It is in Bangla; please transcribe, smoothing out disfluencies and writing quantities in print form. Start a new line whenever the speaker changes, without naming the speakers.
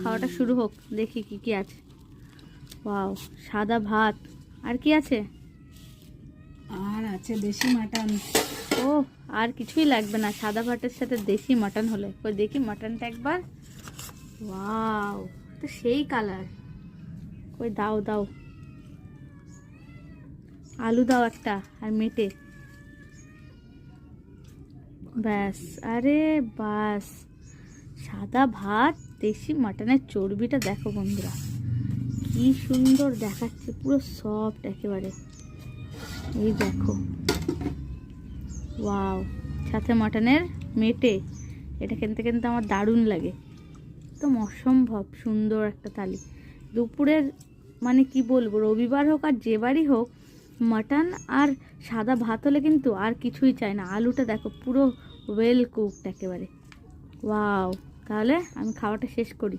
খাওয়াটা শুরু হোক, দেখি কি কি আছে। ওয়াও, সাদা ভাত, আর কি আছে?
আর আছে দেশি মাটন।
ও, আর কিছুই লাগবে না সাদা ভাতের সাথে দেশি মাটন হলে। ওই দেখি মাটনটা একবার। ওয়াও, তো সেই কালার। ওই দাও দাও, আলু দাও একটা, আর মেটে। ব্যাস, আরে বাস, সাদা ভাত, দেশি মাটনের চর্বিটা দেখো বন্ধুরা, কি সুন্দর দেখাচ্ছে, পুরো সফট একেবারে। এই দেখো, ওয়াও, সাথে মাটনের মেটে। এটা খেতে কিন্তু আমার দারুণ লাগে, একদম অসম্ভব সুন্দর একটা থালি দুপুরের। মানে কি বলবো, রবিবার হোক আর যে বারই হোক, মাটন আর সাদা ভাত হলে কিন্তু আর কিছুই চাই না। আলুটা দেখো পুরো ওয়েল কুকড একেবারে। ওয়াও, তাহলে আমি খাওয়াটা শেষ করি।